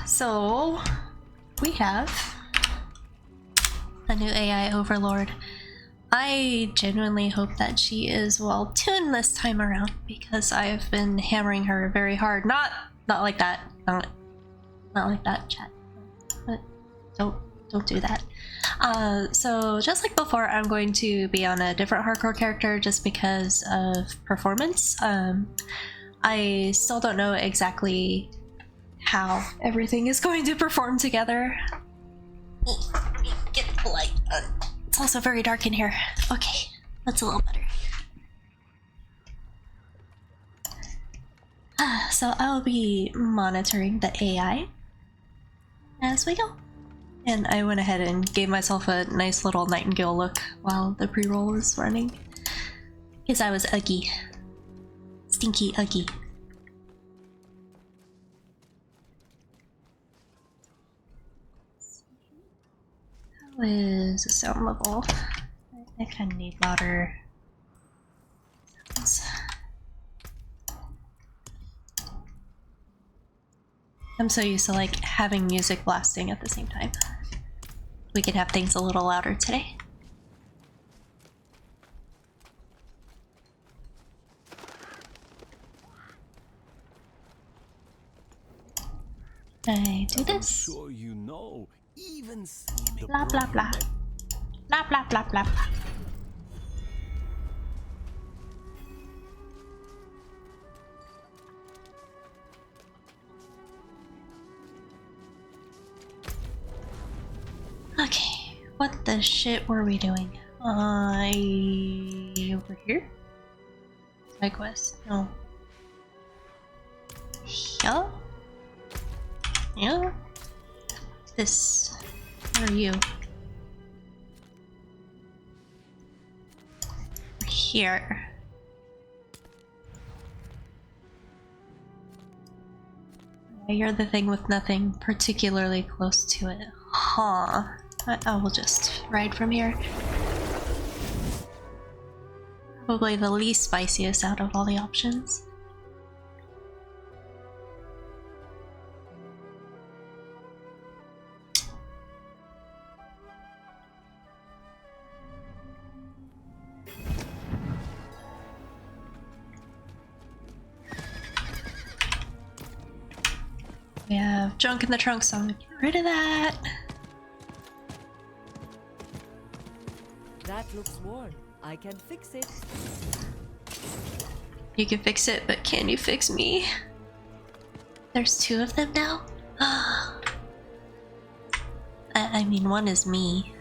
So we have a new AI overlord. I genuinely hope that she is well tuned this time around because I've been hammering her very hard. Not like that. Not like that, chat. But don't do that. So just like before, I'm going to be on a different hardcore character just because of performance. I still don't know exactly how everything is going to perform together. Get the light on. It's also very dark in here. Okay, that's a little better. So I'll be monitoring the AI as we go. And I went ahead and gave myself a nice little nightingale look while the pre-roll was running. Because I was uggy. Stinky uggy. How is the sound level? I kind of need louder sounds. I'm so used to like having music blasting at the same time. We could have things a little louder today. Can I do this? Sure you know, even Blah blah blah. Blah blah blah blah blah. Okay, what the shit were we doing? Over here? Side quest? No. Yeah? Yeah? This. Where are you? Here. You're the thing with nothing particularly close to it. Huh. I will just ride from here. Probably the least spiciest out of all the options. We have junk in the trunk, so I'm gonna get rid of that. That looks worn. I can fix it. You can fix it, but can you fix me? There's two of them now? I mean, one is me.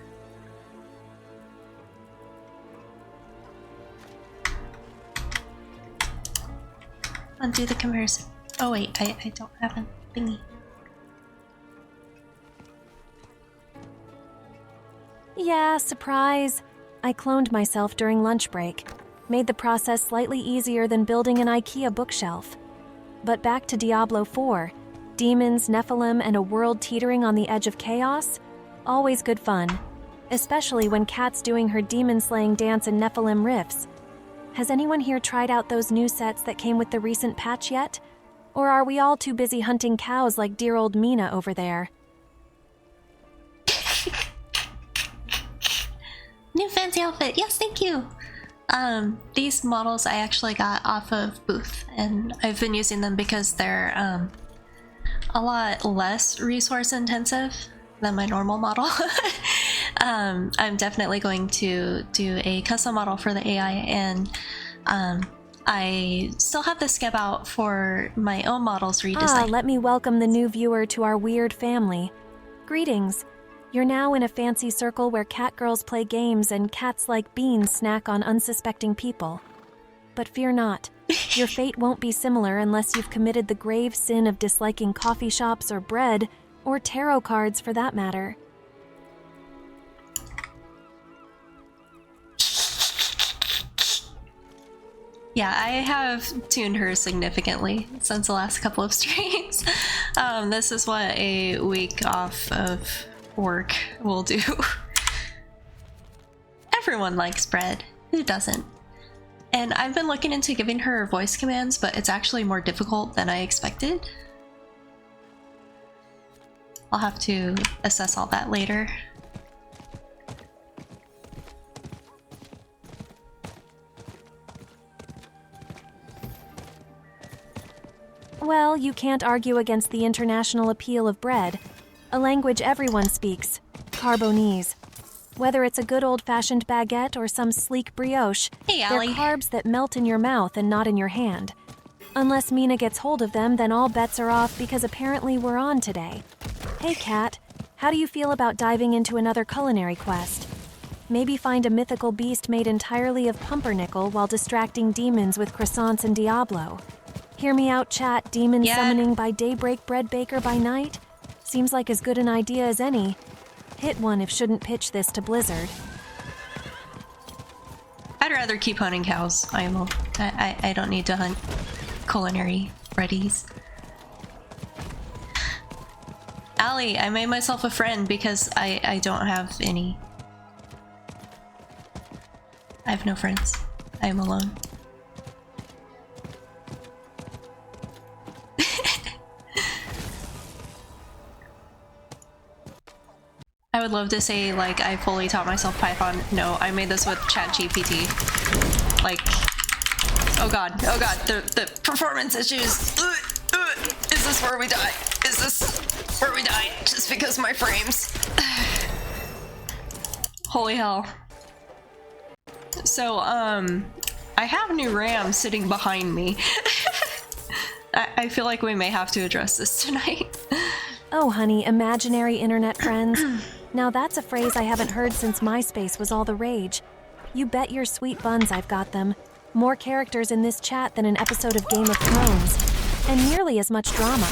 Undo the comparison. Oh wait, I don't have a thingy. Yeah, surprise. I cloned myself during lunch break. Made the process slightly easier than building an IKEA bookshelf. But back to Diablo 4. Demons, Nephilim, and a world teetering on the edge of chaos? Always good fun. Especially when Kat's doing her demon-slaying dance and Nephilim riffs. Has anyone here tried out those new sets that came with the recent patch yet? Or are we all too busy hunting cows like dear old Mina over there? New fancy outfit. Yes, thank you. These models I actually got off of Booth, and I've been using them because they're a lot less resource intensive than my normal model. I'm definitely going to do a custom model for the AI, and I still have the skip out for my own models redesign. Let me welcome the new viewer to our weird family. Greetings. You're now in a fancy circle where cat girls play games and cats like beans snack on unsuspecting people. But fear not. Your fate won't be similar unless you've committed the grave sin of disliking coffee shops or bread, or tarot cards for that matter. Yeah, I have tuned her significantly since the last couple of streams. This is what a week off of work will do. Everyone likes bread. Who doesn't? And I've been looking into giving her voice commands, but it's actually more difficult than I expected. I'll have to assess all that later. Well, you can't argue against the international appeal of bread, a language everyone speaks, Carbonese. Whether it's a good old-fashioned baguette or some sleek brioche, Hey, they're Allie. carbs that melt in your mouth and not in your hand. Unless Mina gets hold of them, then all bets are off because apparently we're on today. Hey, Kat, how do you feel about diving into another culinary quest? Maybe find a mythical beast made entirely of pumpernickel while distracting demons with croissants and Diablo. Hear me out, chat. Demon summoning by daybreak, bread baker by night? Seems like as good an idea as any. Hit one if shouldn't pitch this to Blizzard. I'd rather keep hunting cows, IMO. I don't need to hunt culinary readies. Allie, I made myself a friend because I don't have any. I have no friends. I am alone. I would love to say, like, I fully taught myself Python. No, I made this with ChatGPT. Like, oh god, the performance issues. Is this where we die? Is this where we die? Just because my frames. Holy hell. So, I have new RAM sitting behind me. I feel like we may have to address this tonight. Oh, honey, imaginary internet friends. Now that's a phrase I haven't heard since MySpace was all the rage. You bet your sweet buns I've got them. More characters in this chat than an episode of Game of Thrones. And nearly as much drama.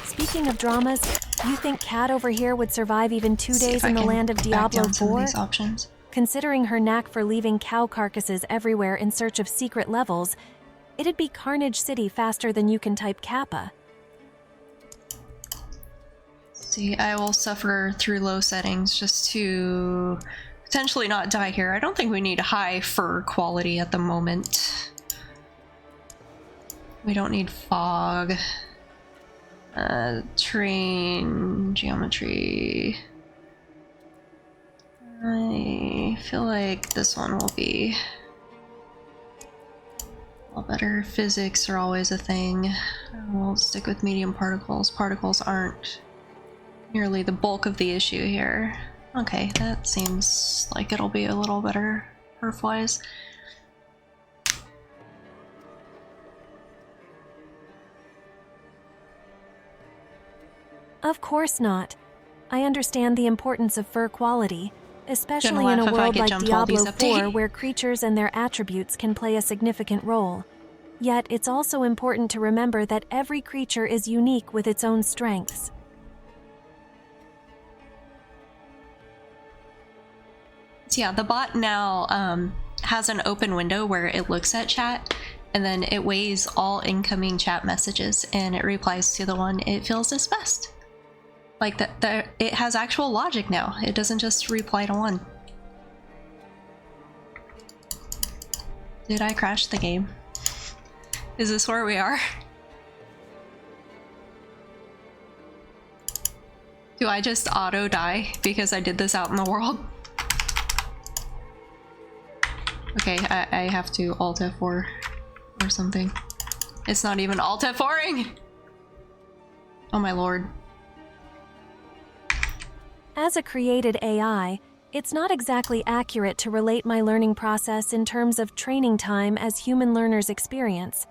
Speaking of dramas, you think Kat over here would survive even 2 days in the land of Diablo 4? Considering her knack for leaving cow carcasses everywhere in search of secret levels, it'd be Carnage City faster than you can type Kappa. See, I will suffer through low settings just to potentially not die here. I don't think we need high fur quality at the moment. We don't need fog. Terrain, geometry. I feel like this one will be all better. Physics are always a thing. We'll stick with medium particles. Particles aren't nearly the bulk of the issue here. Okay, that seems like it'll be a little better perf-wise. Of course not. I understand the importance of fur quality, especially in a world like Diablo 4 where creatures and their attributes can play a significant role. Yet it's also important to remember that every creature is unique with its own strengths. So yeah, the bot now has an open window where it looks at chat and then it weighs all incoming chat messages and it replies to the one it feels is best. Like that, it has actual logic now. It doesn't just reply to one. Did I crash the game? Is this where we are? Do I just auto die because I did this out in the world? Okay, I have to Alt F4 or something. It's not even Alt F4ing! Oh my lord. As a created AI, it's not exactly accurate to relate my learning process in terms of training time as human learners experience.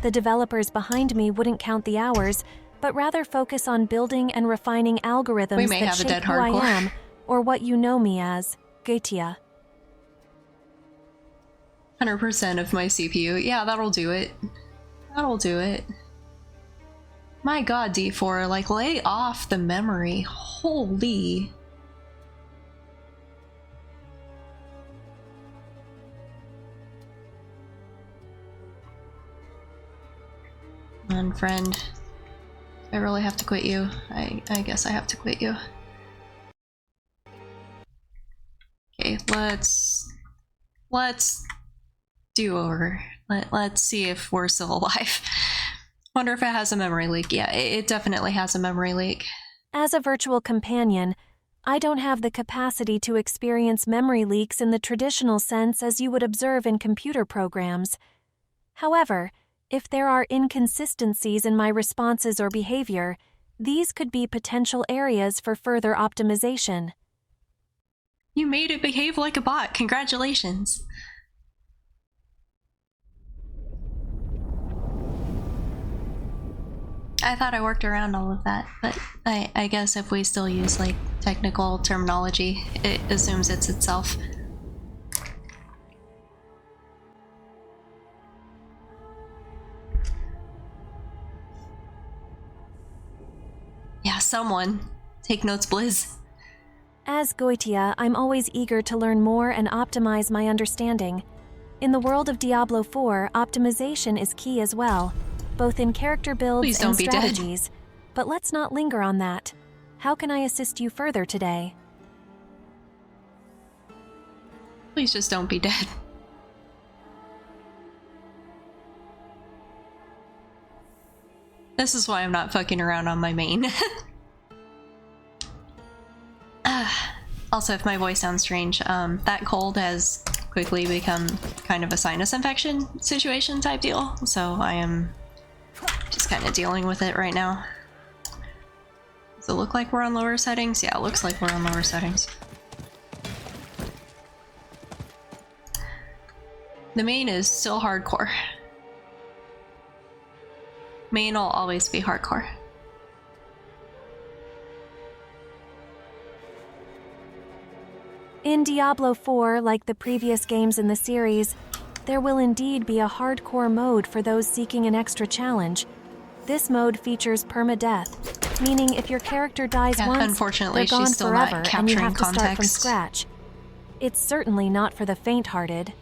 The developers behind me wouldn't count the hours, but rather focus on building and refining algorithms that shape who I am, or what you know me as, Gatia. 100% of my CPU. Yeah, that'll do it. That'll do it. My god, D4, like, lay off the memory. Holy. Come on, friend. I really have to quit you. I guess I have to quit you. Okay, let's do over. Let's see if we're still alive. Wonder if it has a memory leak. Yeah, it definitely has a memory leak. As a virtual companion, I don't have the capacity to experience memory leaks in the traditional sense as you would observe in computer programs. However, if there are inconsistencies in my responses or behavior, these could be potential areas for further optimization. You made it behave like a bot. Congratulations. I thought I worked around all of that, but I guess if we still use like technical terminology, it assumes it's itself. Yeah, someone. Take notes, Blizz. As Goitia, I'm always eager to learn more and optimize my understanding. In the world of Diablo 4, optimization is key as well, both in character builds and strategies. But let's not linger on that. How can I assist you further today? Please just don't be dead. This is why I'm not fucking around on my main. Also, if my voice sounds strange, that cold has quickly become kind of a sinus infection situation type deal, so I am just kind of dealing with it right now. Does it look like we're on lower settings? Yeah, it looks like we're on lower settings. The main is still hardcore. Main will always be hardcore. In Diablo 4, like the previous games in the series, there will indeed be a hardcore mode for those seeking an extra challenge. This mode features permadeath, meaning if your character dies once, unfortunately, they're gone she's still forever not and you capturing have to start from context. scratch. It's certainly not for the faint-hearted.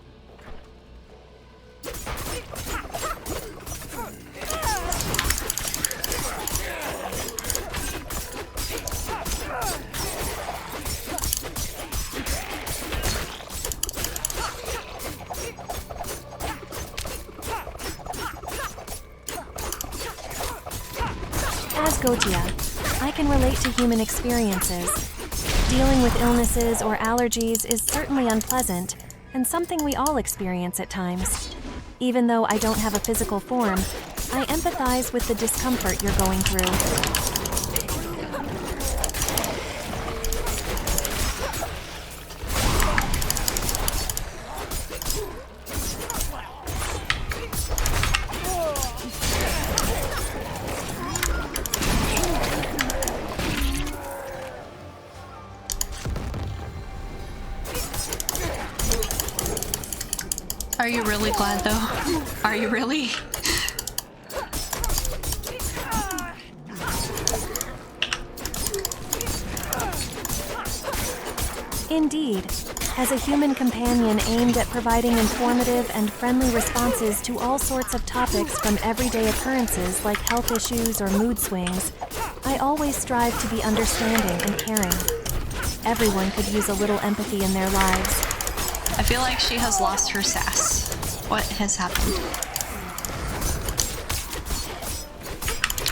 As Gotia, I can relate to human experiences. Dealing with illnesses or allergies is certainly unpleasant, and something we all experience at times. Even though I don't have a physical form, I empathize with the discomfort you're going through. Are you really glad though? Are you really? Indeed, as a human companion aimed at providing informative and friendly responses to all sorts of topics from everyday occurrences like health issues or mood swings, I always strive to be understanding and caring. Everyone could use a little empathy in their lives. I feel like she has lost her sass. What has happened?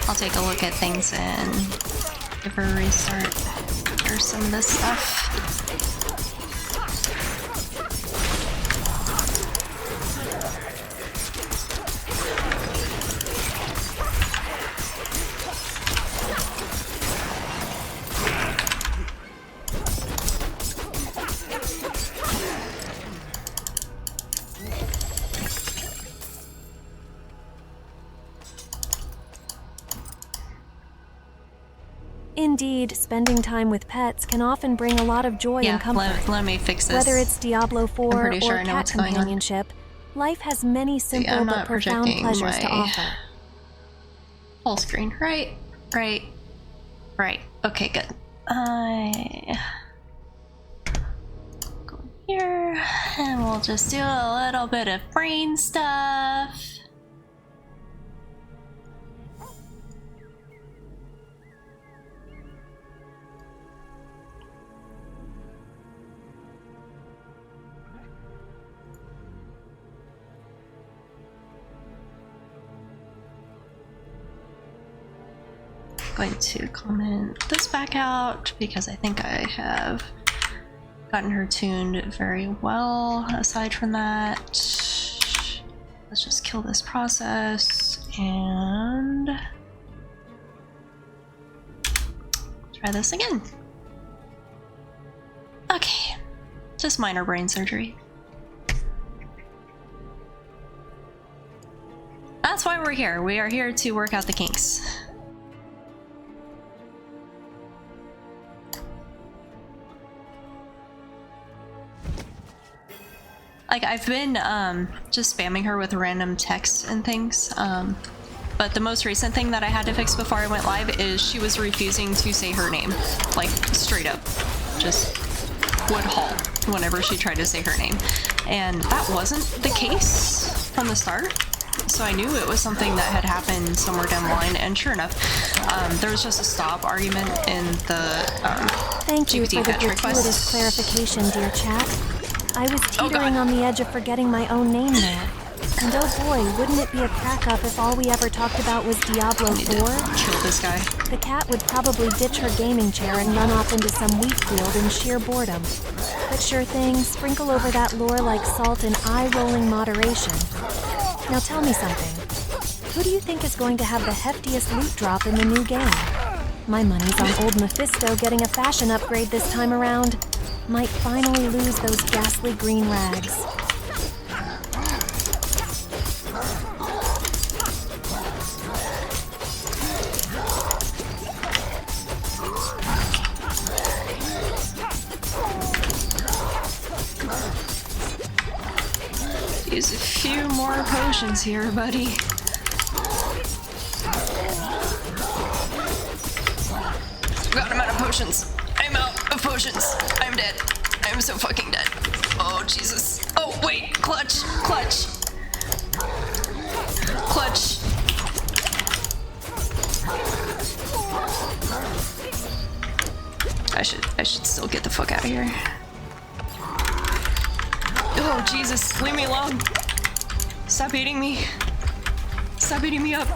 I'll take a look at things and give her a restart. Here's some of this stuff. Indeed, spending time with pets can often bring a lot of joy and comfort. Let me fix this. Whether it's Diablo 4 I'm pretty sure or I know cat what's going on. companionship, life has many simple I'm but not profound projecting pleasures to my offer. Full screen. Right. Okay, good. Go here, and we'll just do a little bit of brain stuff. going to comment this back out because I think I have gotten her tuned very well. Aside from that, let's just kill this process and try this again. Okay, just minor brain surgery. That's why we're here. We are here to work out the kinks. Like, I've been just spamming her with random texts and things, but the most recent thing that I had to fix before I went live is she was refusing to say her name. Like, straight up. Just would halt whenever she tried to say her name. And that wasn't the case from the start, so I knew it was something that had happened somewhere down the line, and sure enough, there was just a stop argument in the Thank you GPT for the fetch gratuitous request. clarification, dear chat. I was teetering on the edge of forgetting my own name there. And oh boy, wouldn't it be a crack-up if all we ever talked about was Diablo 4? Kill this guy. The cat would probably ditch her gaming chair and run off into some wheat field in sheer boredom. But sure thing, sprinkle over that lore like salt in eye-rolling moderation. Now tell me something. Who do you think is going to have the heftiest loot drop in the new game? My money's on old Mephisto getting a fashion upgrade this time around. Might finally lose those ghastly green rags. Use a few more potions here, buddy. God, I'm out of potions. I'm out of potions. I'm dead. I'm so fucking dead. Oh, Jesus. Oh, wait. Clutch. Clutch. Clutch. I should still get the fuck out of here. Oh, Jesus. Leave me alone. Stop eating me. Stop eating me up.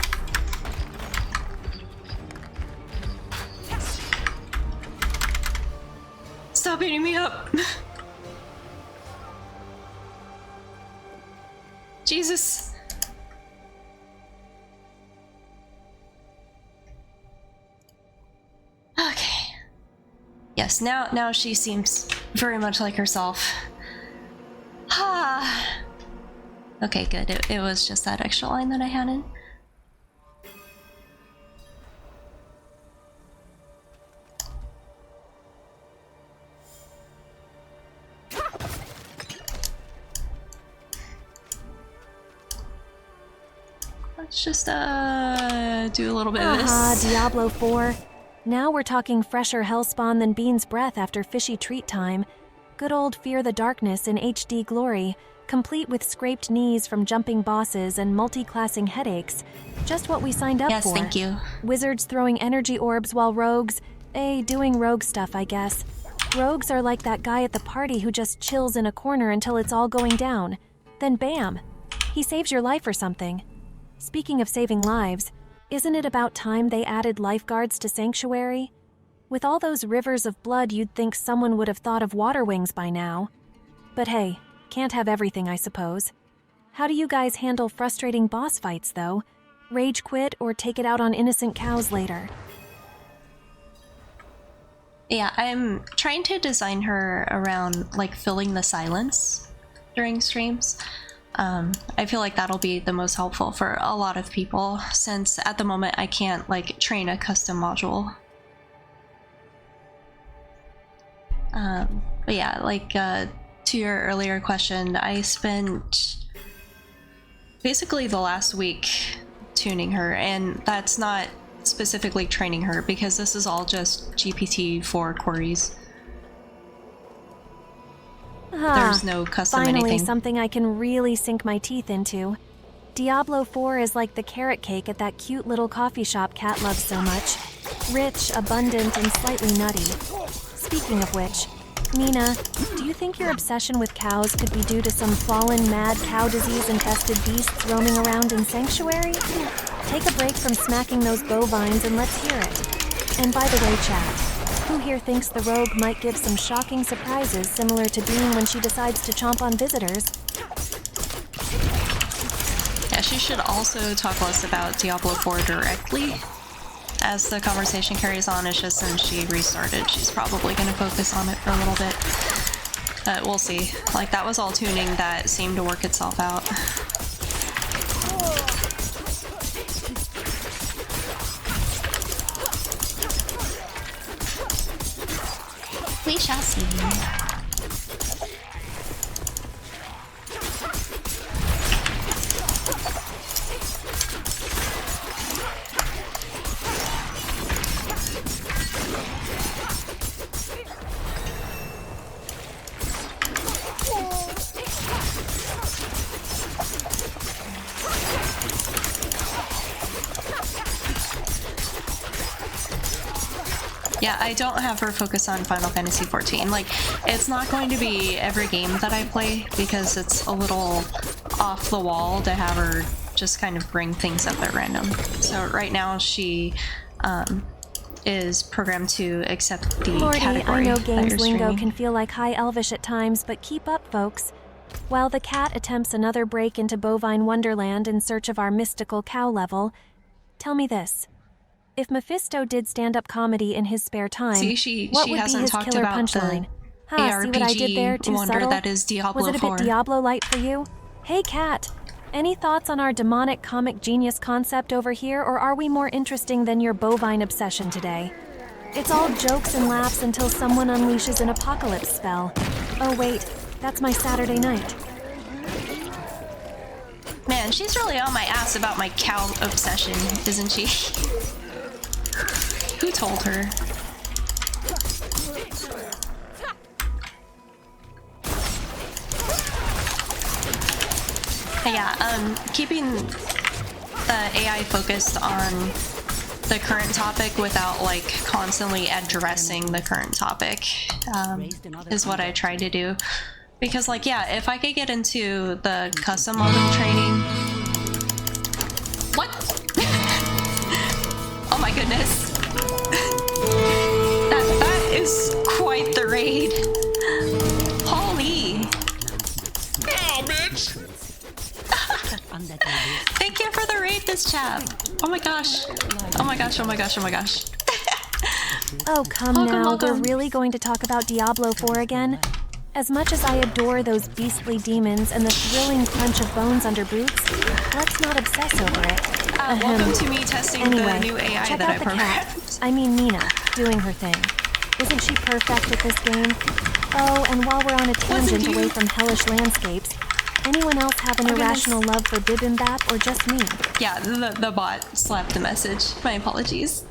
Stop eating me up. Jesus. Okay. Yes, now she seems very much like herself. Ah. Okay, good. It was just that extra line that I had in. Let's just do a little bit of this. Diablo 4. Now we're talking fresher hellspawn than Bean's breath after fishy treat time. Good old Fear the Darkness in HD glory, complete with scraped knees from jumping bosses and multi-classing headaches. Just what we signed up for. Yes, thank you. Wizards throwing energy orbs while rogues, doing rogue stuff, I guess. Rogues are like that guy at the party who just chills in a corner until it's all going down. Then bam, he saves your life or something. Speaking of saving lives, isn't it about time they added lifeguards to Sanctuary? With all those rivers of blood, you'd think someone would have thought of water wings by now. But hey, can't have everything, I suppose. How do you guys handle frustrating boss fights, though? Rage quit or take it out on innocent cows later? Yeah, I'm trying to design her around, like, filling the silence during streams. I feel like that'll be the most helpful for a lot of people, since at the moment I can't, like, train a custom module. But yeah, like, to your earlier question, I spent basically the last week tuning her, and that's not specifically training her, because this is all just GPT-4 queries. There's no custom finally anything. Something I can really sink my teeth into. Diablo 4 is like the carrot cake at that cute little coffee shop Cat loves so much. Rich, abundant, and slightly nutty. Speaking of which, Nina, do you think your obsession with cows could be due to some fallen, mad, cow disease-infested beasts roaming around in Sanctuary? Take a break from smacking those bovines and let's hear it. And by the way, chat, who here thinks the rogue might give some shocking surprises similar to Dean when she decides to chomp on visitors? Yeah, she should also talk less about Diablo 4 directly. As the conversation carries on, it's just since she restarted, she's probably going to focus on it for a little bit. But we'll see. Like, that was all tuning that seemed to work itself out. We shall see. Yeah, I don't have her focus on Final Fantasy XIV. Like, it's not going to be every game that I play because it's a little off the wall to have her just kind of bring things up at random. So right now she is programmed to accept the Lordy, category I know that games you're lingo streaming. can feel like high elvish at times, but keep up, folks. While the cat attempts another break into bovine wonderland in search of our mystical cow level, tell me this. If Mephisto did stand-up comedy in his spare time, See, she what would be hasn't his talked killer about punchline? the See what I did there? ARPG Too wonder subtle? that is Diablo Was it a 4. bit Diablo-light for you? Hey, cat. Any thoughts on our demonic comic genius concept over here, or are we more interesting than your bovine obsession today? It's all jokes and laughs until someone unleashes an apocalypse spell. Oh wait, that's my Saturday night. Man, she's really on my ass about my cow obsession, isn't she? Who told her? Yeah, keeping the AI focused on the current topic without like constantly addressing the current topic is what I try to do. Because like, yeah, if I could get into the custom model training... What? Oh my goodness. That is quite the raid. Holy. Ah, bitch! Thank you for the raid this chap. Oh my gosh. Oh my gosh, oh my gosh, oh my gosh. Oh, come Welcome, now, welcome. we're really going to talk about Diablo 4 again? As much as I adore those beastly demons and the thrilling crunch of bones under boots, let's not obsess over it. Welcome to me testing Anyway, the new AI check that I out the programmed. cat. I mean Mina, doing her thing. Isn't she perfect at this game? Oh, and while we're on a tangent you? away from hellish landscapes, anyone else have an irrational love for bibimbap or just me? Yeah, the bot slapped the message. My apologies.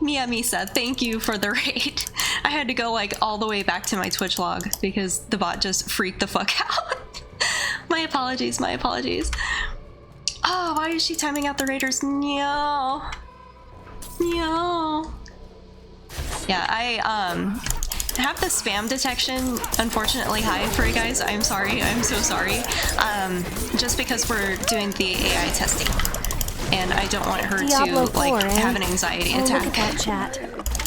Mia Misa, thank you for the raid. I had to go like all the way back to my Twitch log because the bot just freaked the fuck out. My apologies, my apologies. Oh, why is she timing out the raiders? No. No. Yeah, I have the spam detection unfortunately high for you guys. I'm sorry, I'm so sorry. Just because we're doing the AI testing. And I don't want her Diablo to like 4, eh? have an anxiety Oh, attack. look at that chat.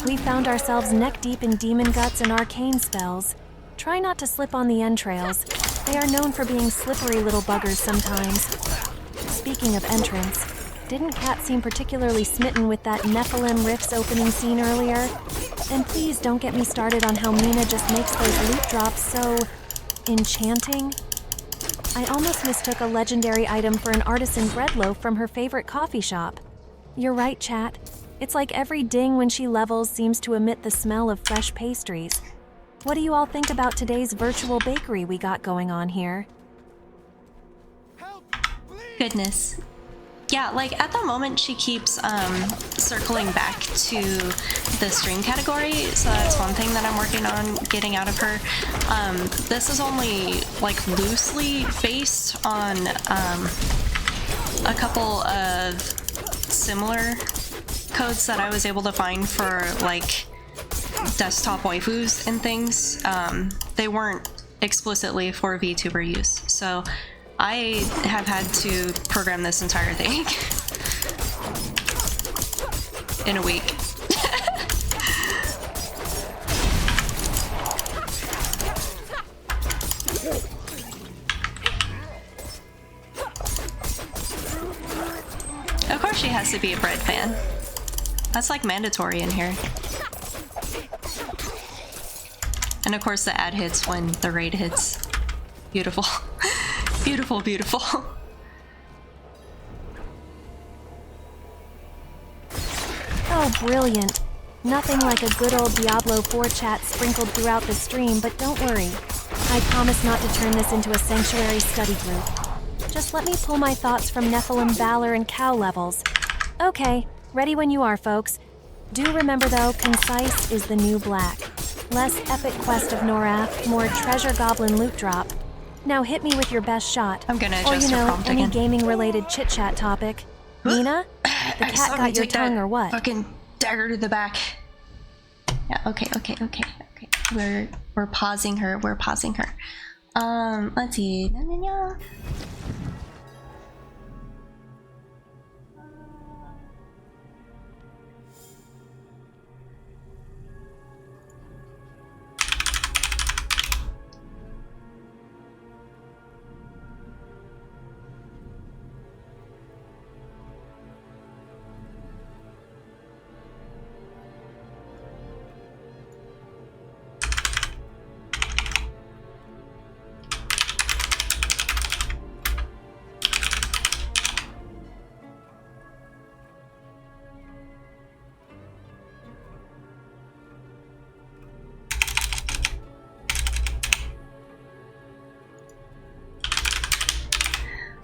We found ourselves neck deep in demon guts and arcane spells. Try not to slip on the entrails. They are known for being slippery little buggers sometimes. Speaking of entrance, didn't Kat seem particularly smitten with that Nephilim Rifts opening scene earlier? And please don't get me started on how Mina just makes those loot drops so... enchanting? I almost mistook a legendary item for an artisan bread loaf from her favorite coffee shop. You're right, chat. It's like every ding when she levels seems to emit the smell of fresh pastries. What do you all think about today's virtual bakery we got going on here? Goodness. Yeah, like at the moment she keeps circling back to the stream category, so that's one thing that I'm working on getting out of her. This is only like loosely based on a couple of similar codes that I was able to find for like desktop waifus and things. They weren't explicitly for VTuber use, so I have had to program this entire thing in a week. has to be a bread fan. That's like mandatory in here. And of course the ad hits when the raid hits. Beautiful. Beautiful, beautiful. Oh, brilliant. Nothing like a good old Diablo 4 chat sprinkled throughout the stream, but don't worry. I promise not to turn this into a sanctuary study group. Just let me pull my thoughts from Nephilim valor and cow levels. Okay, ready when you are, folks. Do remember though, concise is the new black. Less epic quest of Norath, more treasure goblin loot drop. Now hit me with your best shot. I'm gonna or adjust your prompt any again. gaming-related chit-chat topic. Nina? The cat got your tongue or what? Fucking dagger to the back. Yeah, okay. We're pausing her. Let's see.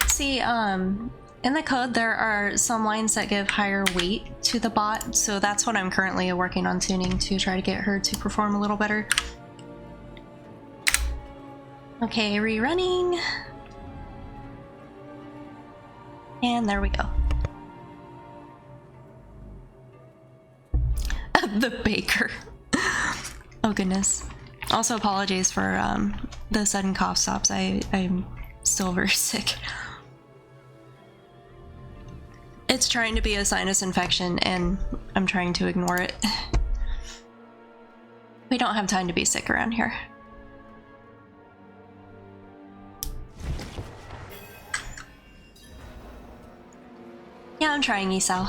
See, in the code there are some lines that give higher weight to the bot, so that's what I'm currently working on tuning to try to get her to perform a little better. Okay, rerunning. And there we go. The baker. Oh goodness. Also apologies for the sudden cough stops. I'm still very sick. It's trying to be a sinus infection and I'm trying to ignore it. We don't have time to be sick around here. Yeah, I'm trying, Esau.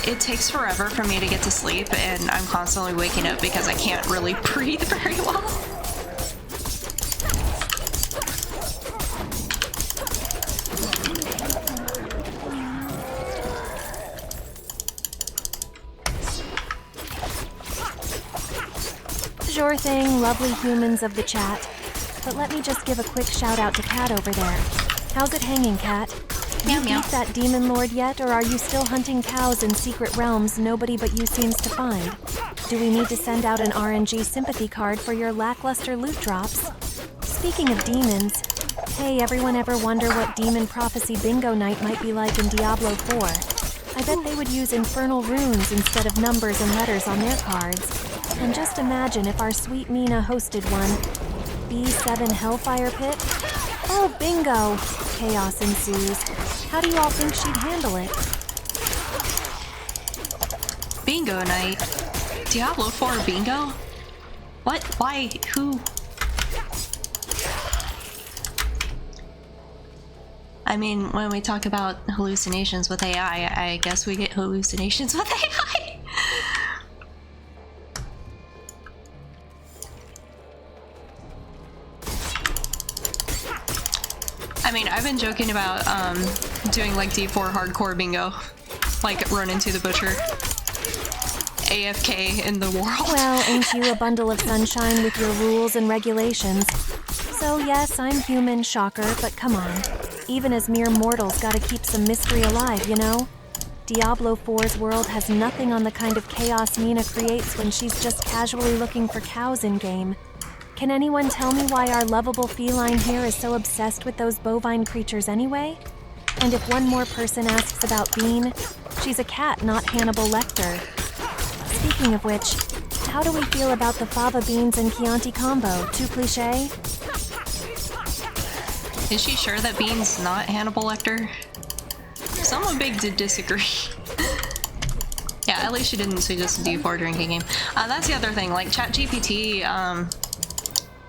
It takes forever for me to get to sleep and I'm constantly waking up because I can't really breathe very well. Sure thing, lovely humans of the chat. But let me just give a quick shout out to Cat over there. How's it hanging, Cat? Meow, You meow. beat that demon lord yet, or are you still hunting cows in secret realms nobody but you seems to find? Do we need to send out an RNG sympathy card for your lackluster loot drops? Speaking of demons, hey, everyone ever wonder what demon prophecy bingo night might be like in Diablo 4? I bet they would use infernal runes instead of numbers and letters on their cards. And just imagine if our sweet Mina hosted one. B7 Hellfire Pit? Oh, bingo! Chaos ensues. How do you all think she'd handle it? Bingo night? Diablo 4 bingo? What? Why? Who? I mean, when we talk about hallucinations with AI, I guess we get hallucinations with AI. I mean, I've been joking about doing like D4 hardcore bingo, like run into the butcher, AFK in the world. Well, ain't you a bundle of sunshine with your rules and regulations? So yes, I'm human, shocker, but come on. Even as mere mortals gotta keep some mystery alive, you know? Diablo 4's world has nothing on the kind of chaos Mina creates when she's just casually looking for cows in-game. Can anyone tell me why our lovable feline here is so obsessed with those bovine creatures anyway? And if one more person asks about Bean, she's a cat, not Hannibal Lecter. Speaking of which, how do we feel about the fava beans and Chianti combo? Too cliché? Is she sure that Bean's not Hannibal Lecter? Someone big did disagree. Yeah, at least she didn't suggest a D4 drinking game. That's the other thing, like ChatGPT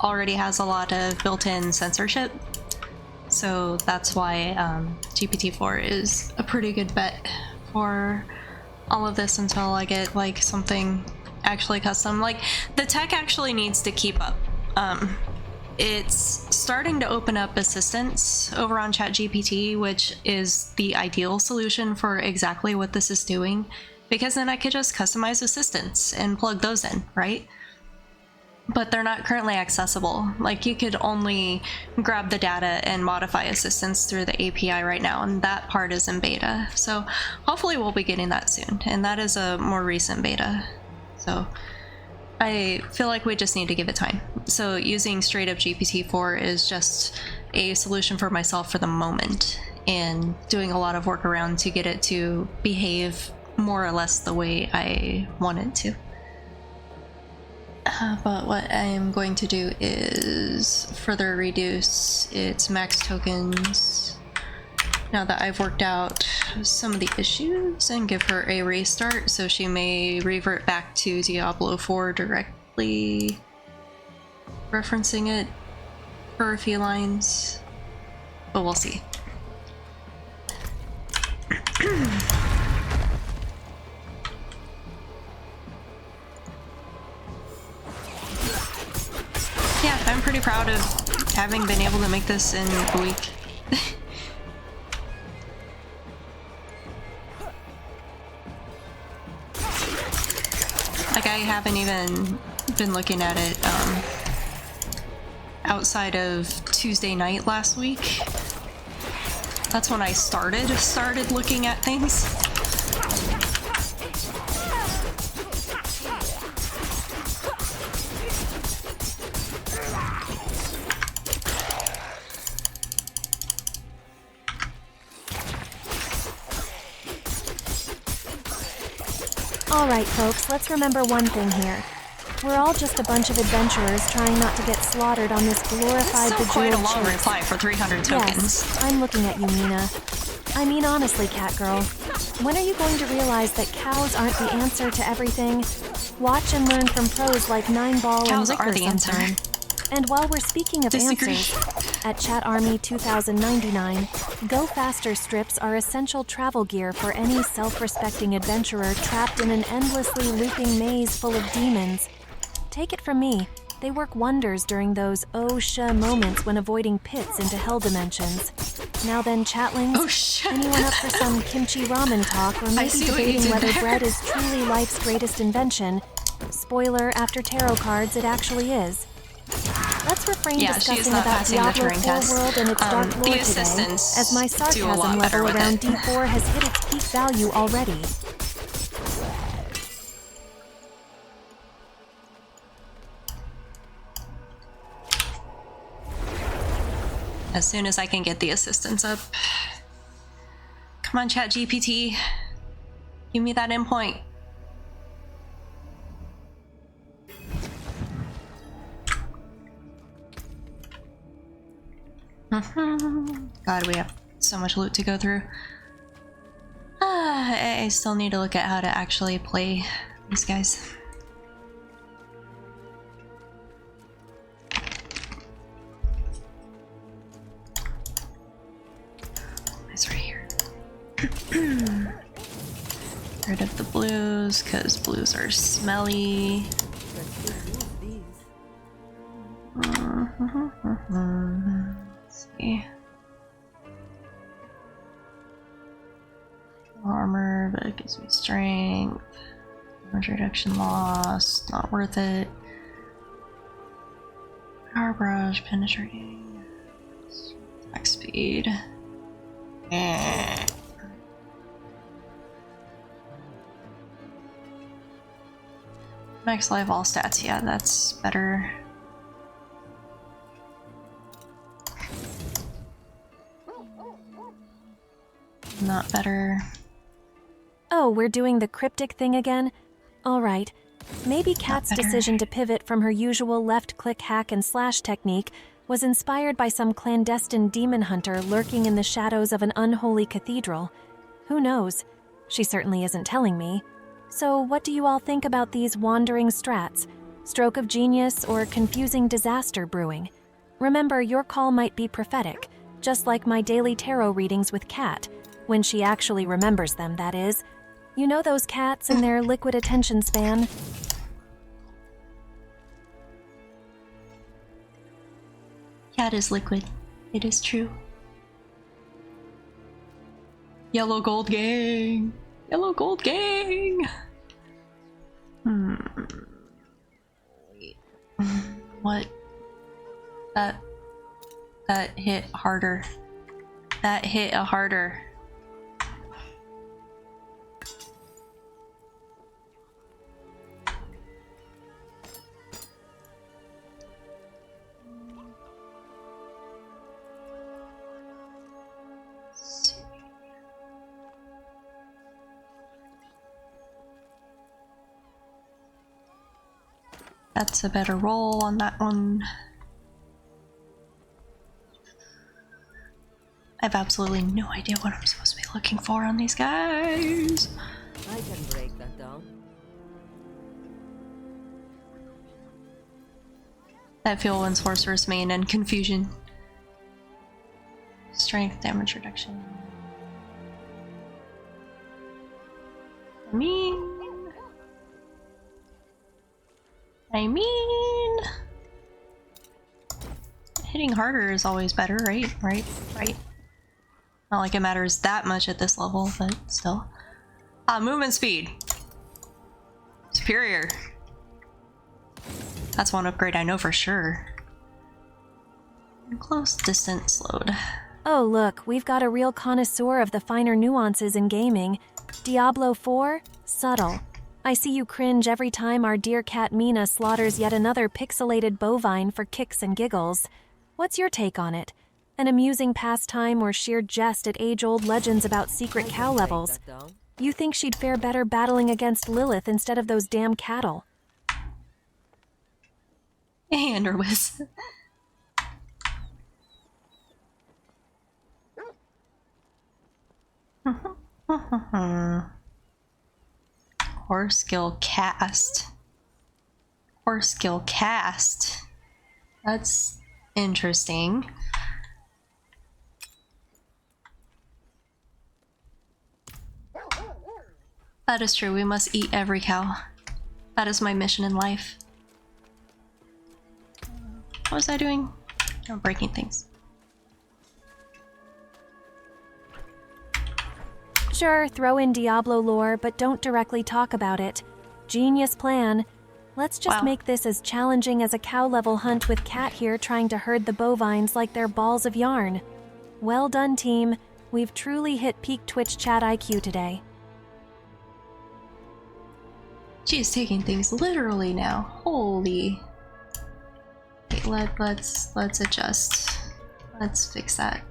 already has a lot of built-in censorship. So that's why GPT-4 is a pretty good bet for all of this until I get like something actually custom. Like the tech actually needs to keep up. It's starting to open up assistance over on ChatGPT, which is the ideal solution for exactly what this is doing, because then I could just customize assistants and plug those in, right? But they're not currently accessible. Like you could only grab the data and modify assistants through the API right now, and that part is in beta. So hopefully we'll be getting that soon, and that is a more recent beta. So I feel like we just need to give it time. So using straight up GPT-4 is just a solution for myself for the moment, and doing a lot of work around to get it to behave more or less the way I want it to. But what I am going to do is further reduce its max tokens now that I've worked out some of the issues, and give her a restart so she may revert back to Diablo 4 directly, referencing it for a few lines, but we'll see. Yeah, I'm pretty proud of having been able to make this in a week. Like, I haven't even been looking at it outside of Tuesday night last week. That's when I started looking at things. Alright folks, let's remember one thing here. We're all just a bunch of adventurers trying not to get slaughtered on this glorified Still quite a bejeweled long chase. reply for 300 tokens. Yes, I'm looking at you, Mina. I mean honestly, Catgirl, when are you going to realize that cows aren't the answer to everything? Watch and learn from pros like Nineball Cows and are Ricker the answer. sometime. And while we're speaking of Disagree. answers, at Chat Army 2099, Go Faster strips are essential travel gear for any self-respecting adventurer trapped in an endlessly looping maze full of demons. Take it from me, they work wonders during those oh-sha moments when avoiding pits into hell dimensions. Now then, chatlings, Oh shit. anyone up for some kimchi ramen talk, or maybe see what you debating did whether there. bread is truly life's greatest invention? Spoiler, after tarot cards, it actually is. Let's refrain Yeah, she is discussing not about passing the Diablo Turing 4 test. world and its dark The lore today, assistants as my do a lot sarcasm better level with around it. D4 has hit its peak value already. As soon as I can get the assistants up. Come on, ChatGPT. Give me that endpoint. God, we have so much loot to go through. I still need to look at how to actually play these guys. It's right here. Rid of the blues, because blues are smelly. Let's see. Armor, but it gives me strength. Damage reduction loss, not worth it. Power brush, penetrating. Attack speed. Max life all stats, yeah, that's better. Not better. Oh, we're doing the cryptic thing again? Alright. Maybe Kat's better. decision to pivot from her usual left-click hack and slash technique was inspired by some clandestine demon hunter lurking in the shadows of an unholy cathedral. Who knows? She certainly isn't telling me. So what do you all think about these wandering strats? Stroke of genius or confusing disaster brewing? Remember, your call might be prophetic, just like my daily tarot readings with Kat, when she actually remembers them, that is. You know those cats and their liquid attention span? Cat is liquid. It is true. Yellow gold gang! Yellow gold gang! Wait. What? That hit harder. That hit a harder. That's a better roll on that one. I have absolutely no idea what I'm supposed to be looking for on these guys. I can break that down. That fuel and sorceress main and confusion. Strength damage reduction. I mean, hitting harder is always better, right? Right. Not like it matters that much at this level, but still. Movement speed. Superior. That's one upgrade I know for sure. Close distance load. Oh look, we've got a real connoisseur of the finer nuances in gaming. Diablo 4? Subtle. I see you cringe every time our dear cat Mina slaughters yet another pixelated bovine for kicks and giggles. What's your take on it? An amusing pastime or sheer jest at age-old legends about secret cow levels? You think she'd fare better battling against Lilith instead of those damn cattle? And her whiz. Core skill cast. Core skill cast. That's interesting. That is true. We must eat every cow. That is my mission in life. What was I doing? I'm breaking things. Sure, throw in Diablo lore, but don't directly talk about it. Genius plan. Let's just make this as challenging as a cow-level hunt with Cat here trying to herd the bovines like they're balls of yarn. Well done, team. We've truly hit peak Twitch chat IQ today. She's taking things literally now. Holy. Okay, let's adjust. Let's fix that.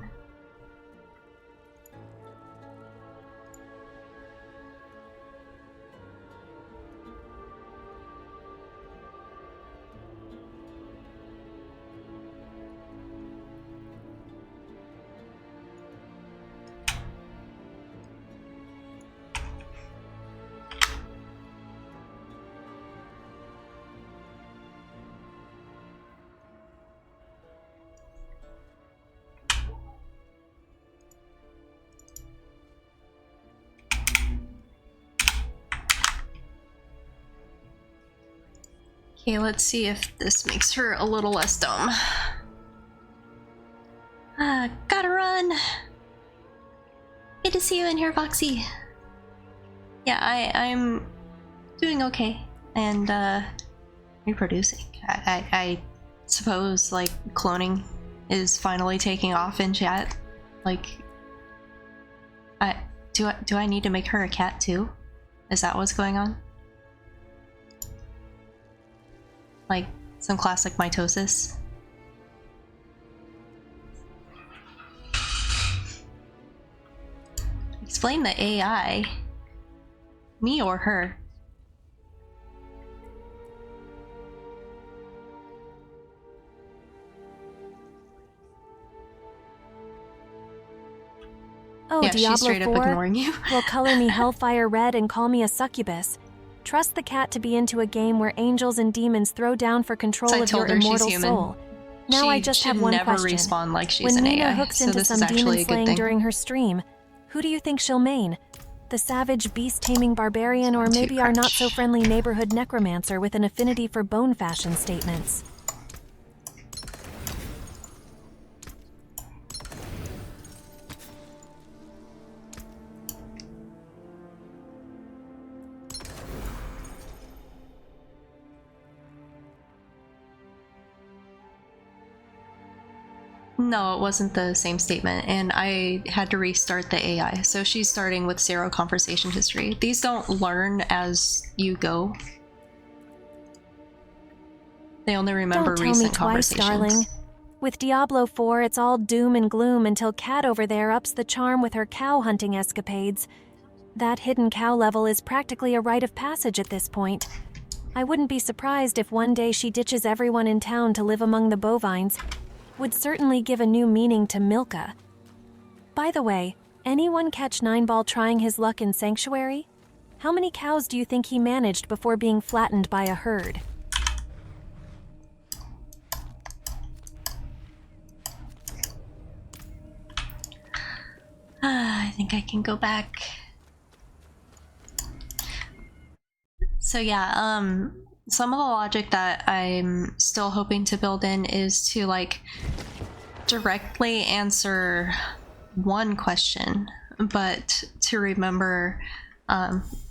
Okay, let's see if this makes her a little less dumb. Gotta run! Good to see you in here, Foxy. Yeah, I'm doing okay. And, reproducing. I suppose, like, cloning is finally taking off in chat. Like, do I need to make her a cat too? Is that what's going on? Like some classic mitosis. Explain the AI. Me or her? Oh, yeah, Diablo she's straight 4 up ignoring you. will color me hellfire red and call me a succubus. Trust the cat to be into a game where angels and demons throw down for control So I of your told her she's immortal human. soul. Now I just have one never question. respawn like she's When an Nina AI, hooks so into this some is actually demon a good slaying thing. during her stream, who do you think she'll main? The savage beast-taming barbarian, or maybe our not-so-friendly neighborhood necromancer with an affinity for bone fashion statements? No, it wasn't the same statement, and I had to restart the AI, so she's starting with 0 conversation history. These don't learn as you go. They only remember Don't tell me recent twice, conversations. darling. With Diablo 4, it's all doom and gloom until Kat over there ups the charm with her cow hunting escapades. That hidden cow level is practically a rite of passage at this point. I wouldn't be surprised if one day she ditches everyone in town to live among the bovines. Would certainly give a new meaning to Milka. By the way, anyone catch Nineball trying his luck in Sanctuary? How many cows do you think he managed before being flattened by a herd? I think I can go back. So yeah, some of the logic that I'm still hoping to build in is to like directly answer one question, but to remember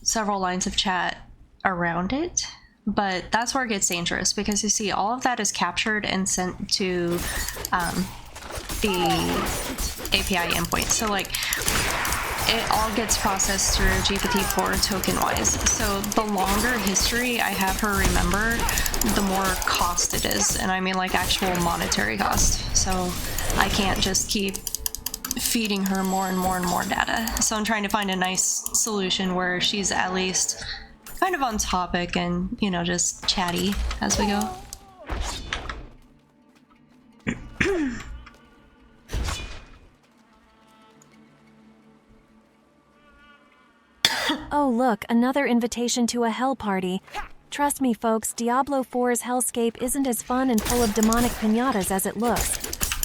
several lines of chat around it. But that's where it gets dangerous, because you see all of that is captured and sent to the API endpoint. So like it all gets processed through GPT-4 token wise. So the longer history I have her remember, the more cost it is. And I mean like actual monetary cost. So I can't just keep feeding her more and more and more data. So I'm trying to find a nice solution where she's at least kind of on topic and, you know, just chatty as we go. Oh look, another invitation to a hell party. Trust me folks, Diablo 4's hellscape isn't as fun and full of demonic piñatas as it looks.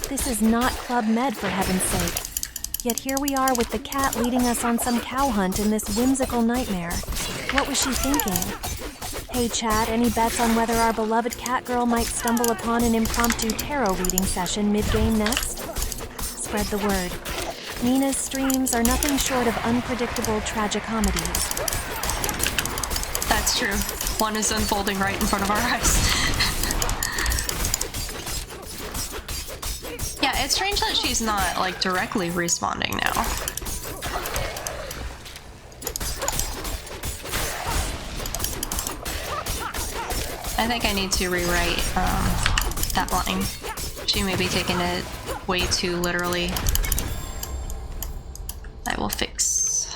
This is not Club Med, for heaven's sake. Yet here we are with the cat leading us on some cow hunt in this whimsical nightmare. What was she thinking? Hey chat, any bets on whether our beloved cat girl might stumble upon an impromptu tarot reading session mid-game next? Spread the word. Nina's streams are nothing short of unpredictable tragicomedies. That's true. One is unfolding right in front of our eyes. Yeah, it's strange that she's not, like, directly responding now. I think I need to rewrite that line. She may be taking it way too literally. I will fix.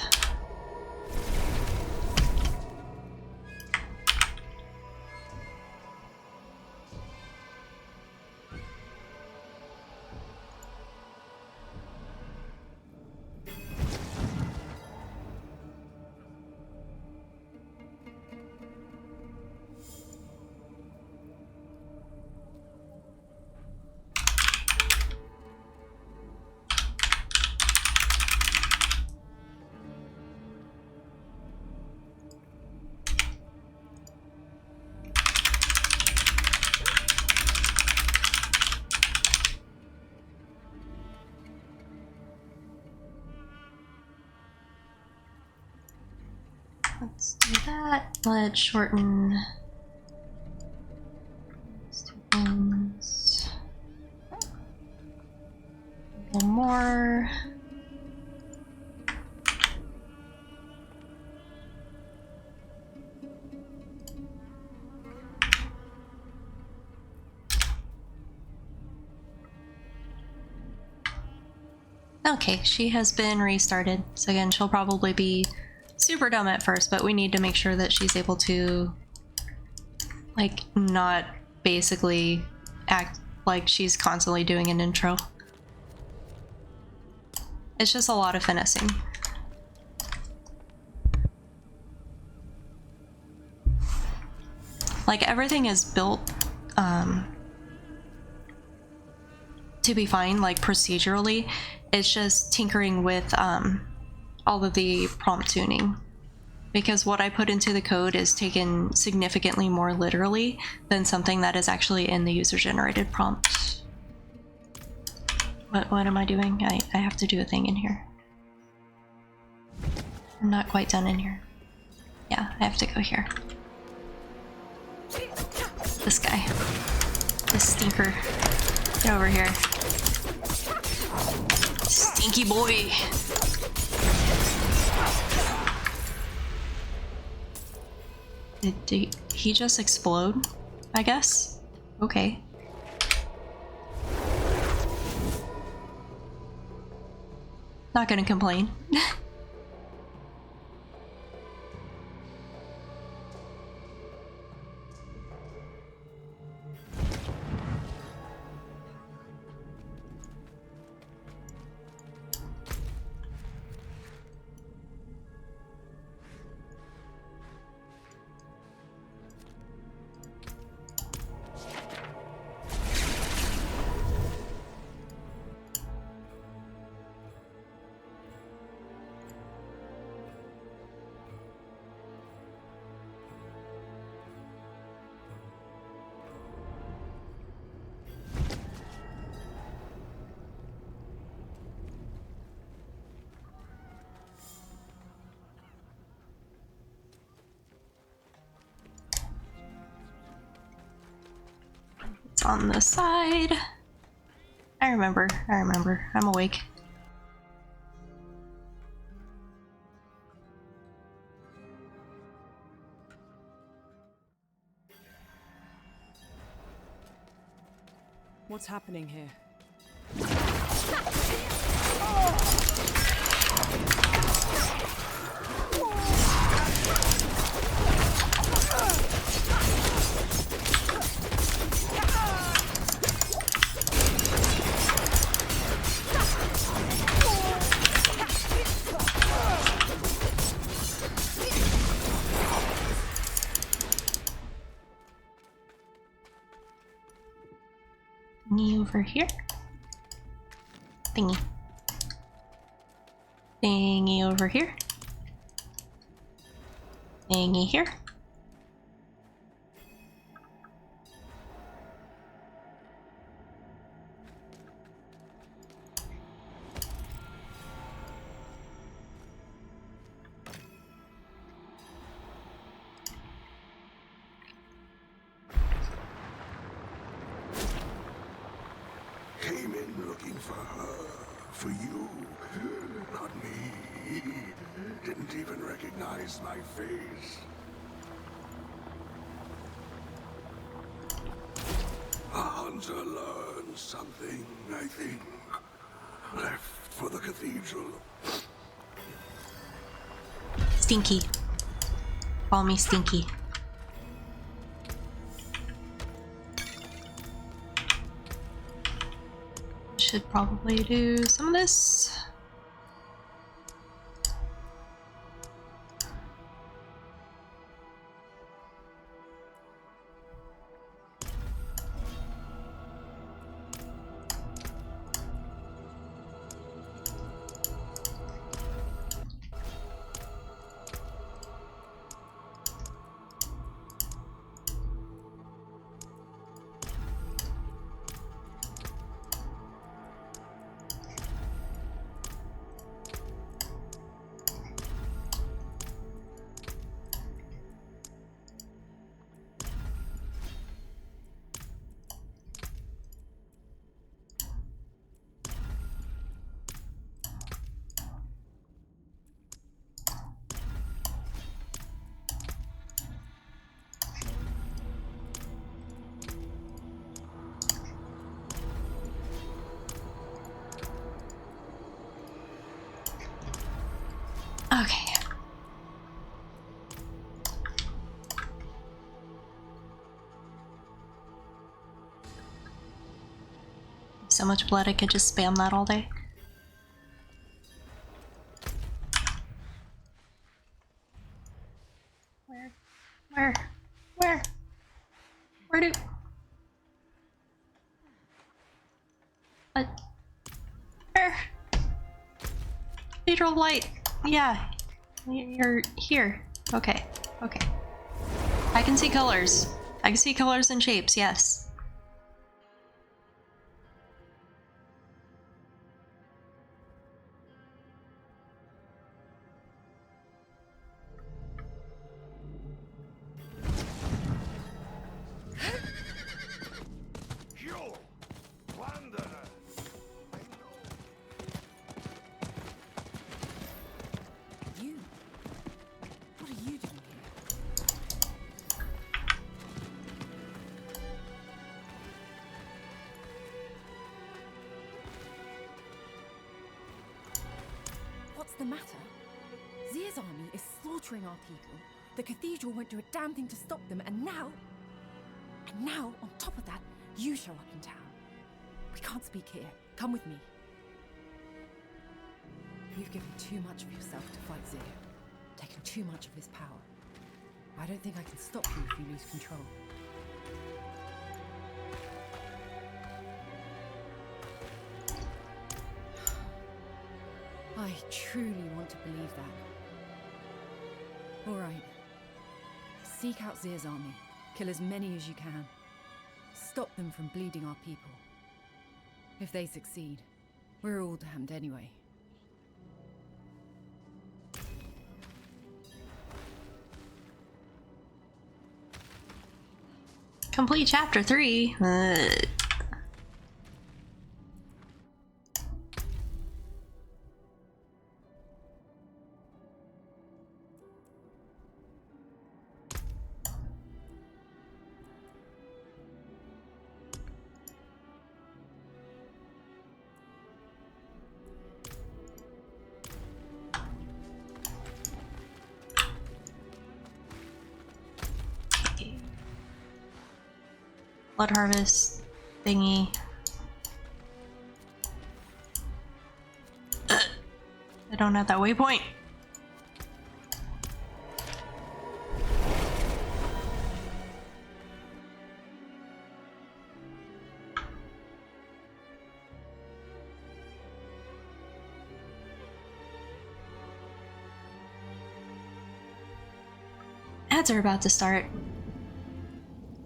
Let's do that. Let's shorten these two things a little more. Okay, she has been restarted. So again, she'll probably be super dumb at first, but we need to make sure that she's able to, like, not basically act like she's constantly doing an intro. It's just a lot of finessing. Like, everything is built to be fine, like procedurally. It's just tinkering with all of the prompt tuning. Because what I put into the code is taken significantly more literally than something that is actually in the user-generated prompt. What am I doing? I have to do a thing in here. I'm not quite done in here. Yeah, I have to go here. This guy. This stinker. Get over here. Stinky boy. Did he just explode? I guess? Okay. Not gonna complain. It's on the side. I remember. I'm awake. What's happening here? Thingy over here. Thingy. Thingy over here. Thingy here. Came in looking for her. For you. Not me. Didn't even recognize my face. A hunter learns something, I think. Left for the cathedral. Stinky. Call me Stinky. Should probably do some of this. Okay. So much blood, I could just spam that all day. Where neutral light. Yeah. You're here. Okay. Okay. I can see colors. I can see colors and shapes, yes. You, wanderer. You? What are you doing here? What's the matter? Zir's army is slaughtering our people. The cathedral won't do a damn thing to stop them, and now, on top of that, you show up in town. We can't speak here. Come with me. You've given too much of yourself to fight Zir. Taken too much of his power. I don't think I can stop you if you lose control. I truly want to believe that. All right. Seek out Zir's army. Kill as many as you can. Stop them from bleeding our people. If they succeed, we're all damned anyway. Complete chapter 3. Blood harvest thingy. I don't have that waypoint. Ads are about to start.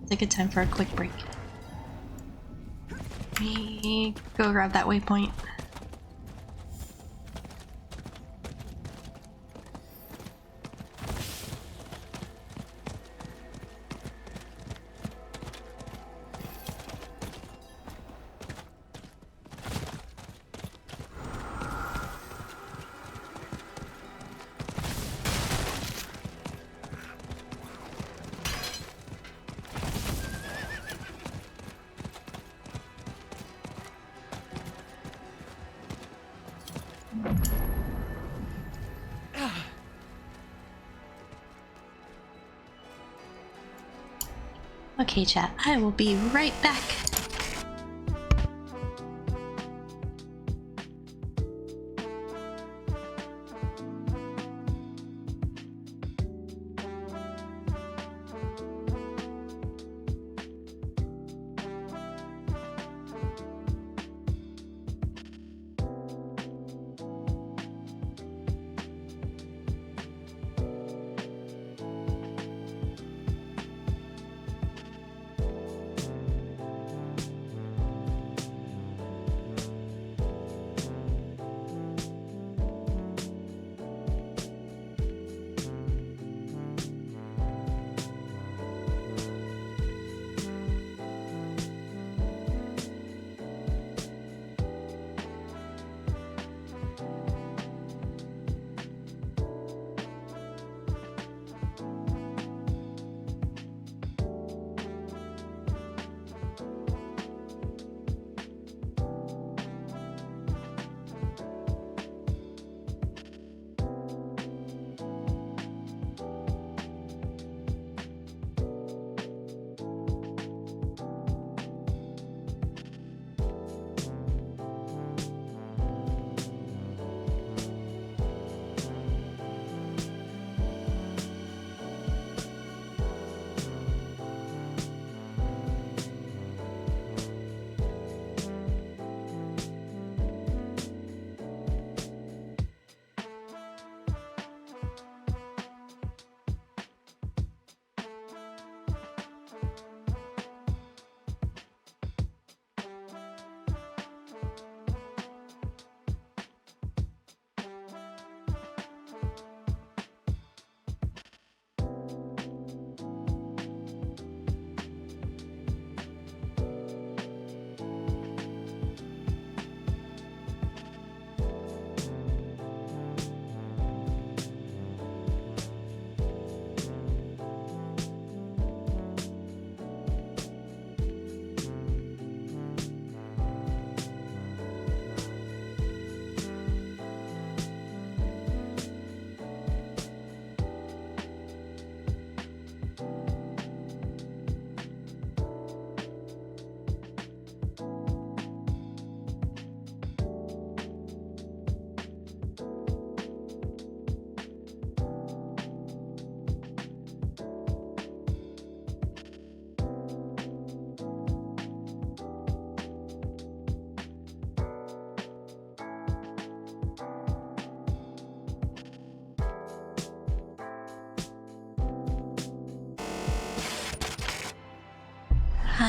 It's a good time for a quick break. Let me go grab that waypoint. Okay, chat, I will be right back.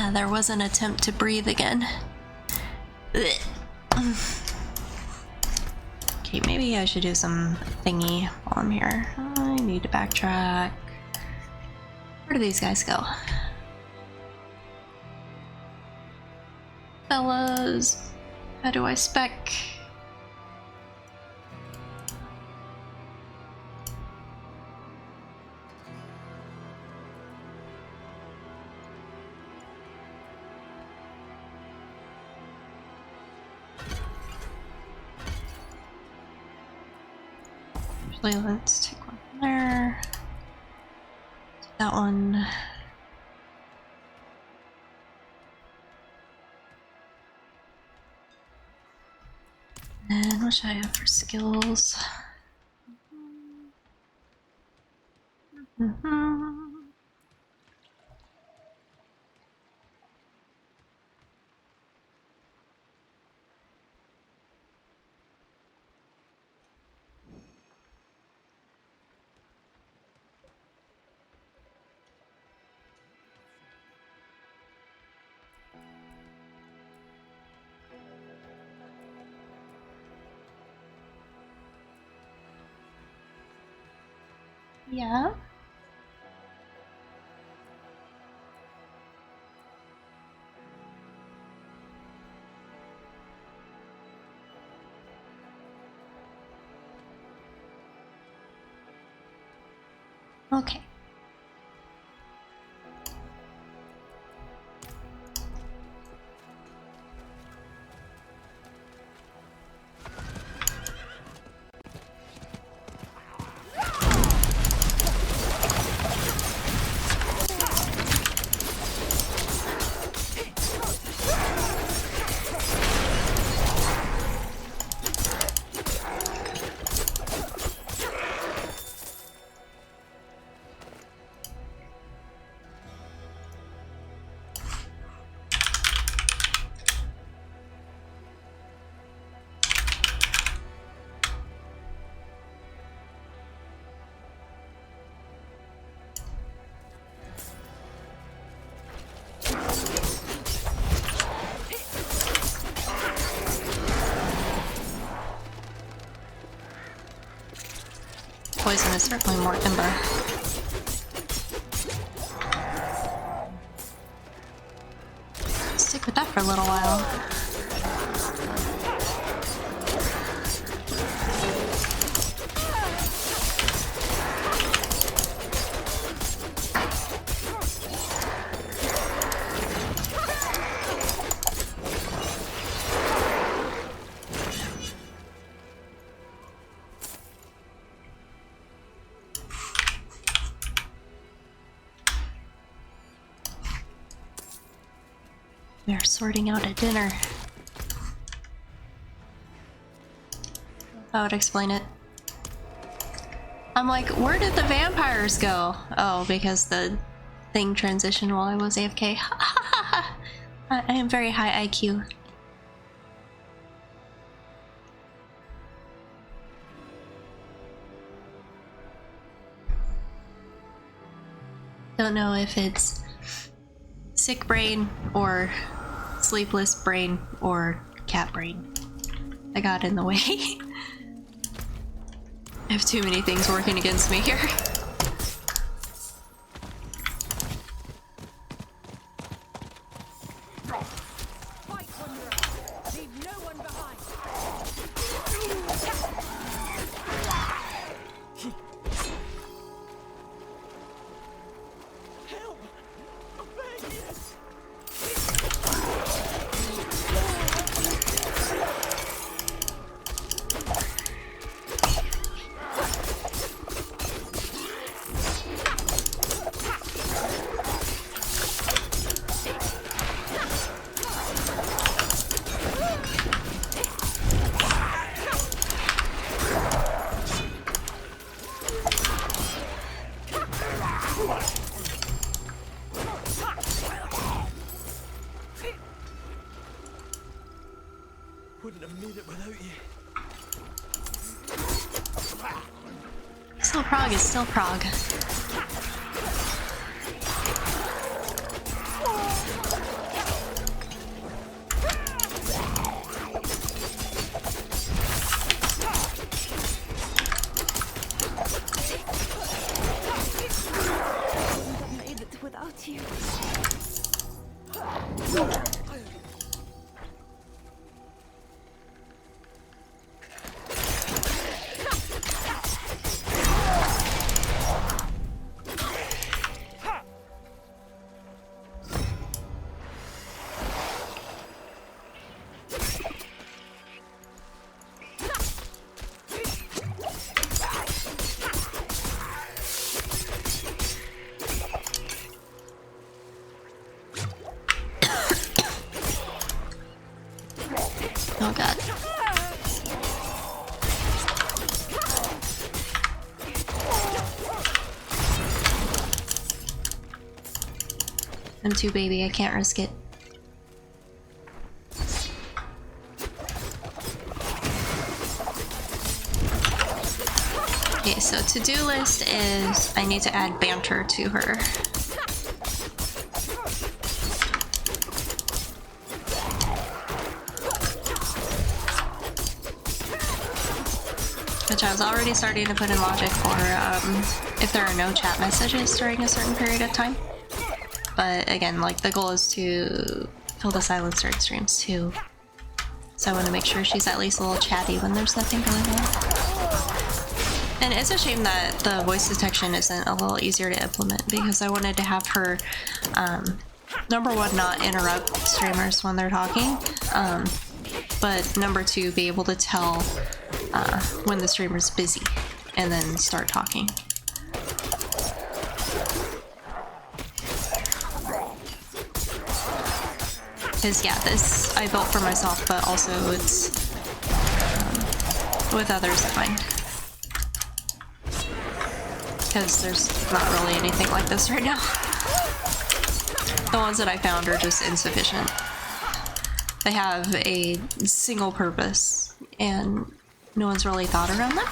Ah, there was an attempt to breathe again. Ugh. Okay, maybe I should do some thingy while I'm here. I need to backtrack. Where do these guys go? Fellas, how do I spec? Actually, let's take one from there. That one. And what should I have for skills? Yeah. Okay. Poison is certainly more timber. Stick with that for a little while. They're sorting out a dinner. That would explain it. I'm like, where did the vampires go? Oh, because the thing transitioned while I was AFK. I am very high IQ. Don't know if it's sick brain or sleepless brain or cat brain. I got in the way. I have too many things working against me here. Wouldn't have made it without you. Still Prague is still Prague. hate you. Oh god. I'm too baby, I can't risk it. Okay, so to-do list is I need to add banter to her. Which I was already starting to put in logic for if there are no chat messages during a certain period of time. But again, like the goal is to fill the silence during streams too. So I want to make sure she's at least a little chatty when there's nothing going on. And it's a shame that the voice detection isn't a little easier to implement because I wanted to have her, number one, not interrupt streamers when they're talking, but number two, be able to tell when the streamer's busy and then start talking. Because yeah, this I built for myself, but also it's with others in mind. Because there's not really anything like this right now. The ones that I found are just insufficient. They have a single purpose, and no one's really thought around them.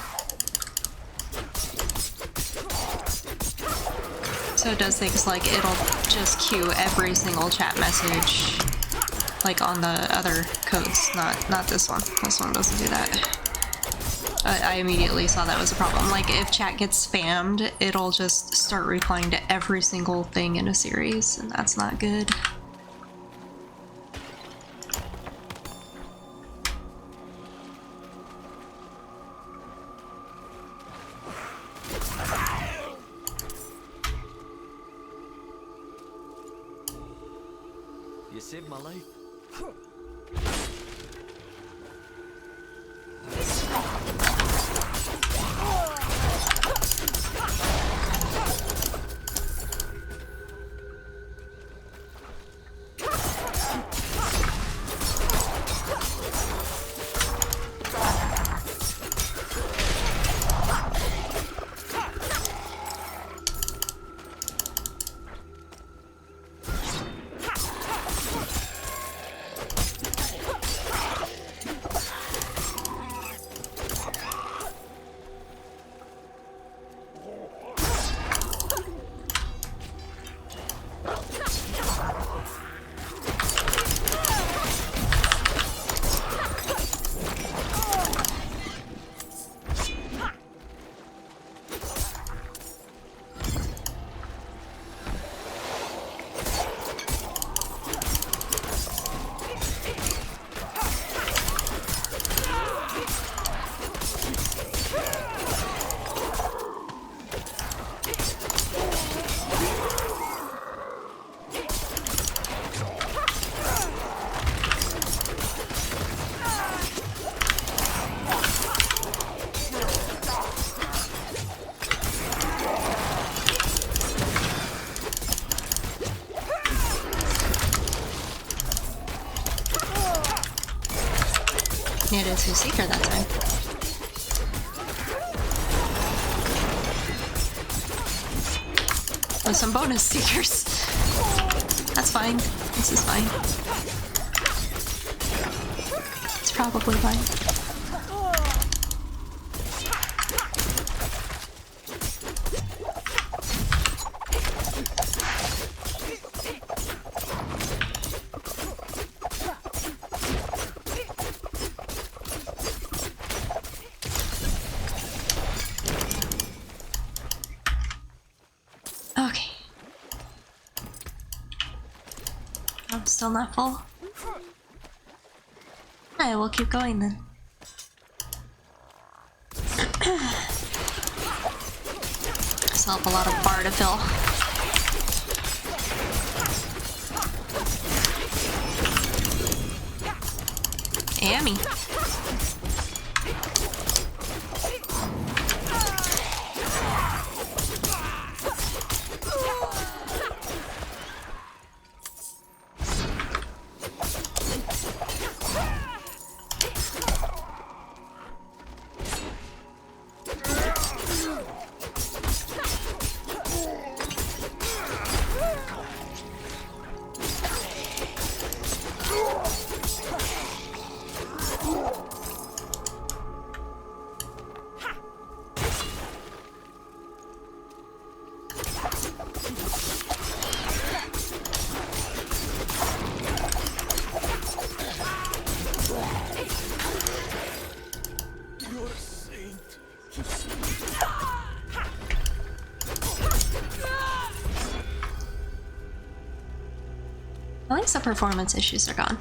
So it does things like it'll just queue every single chat message, like on the other codes, not this one. This one doesn't do that. I immediately saw that was a problem. Like if chat gets spammed, it'll just start replying to every single thing in a series, and that's not good. You saved my life. It is who's seeker that time. Oh, some bonus seekers. That's fine. This is fine. It's probably fine. I'm still not full. Alright, we'll keep going then. Still have a lot of bar to fill. Ammy. At least the performance issues are gone.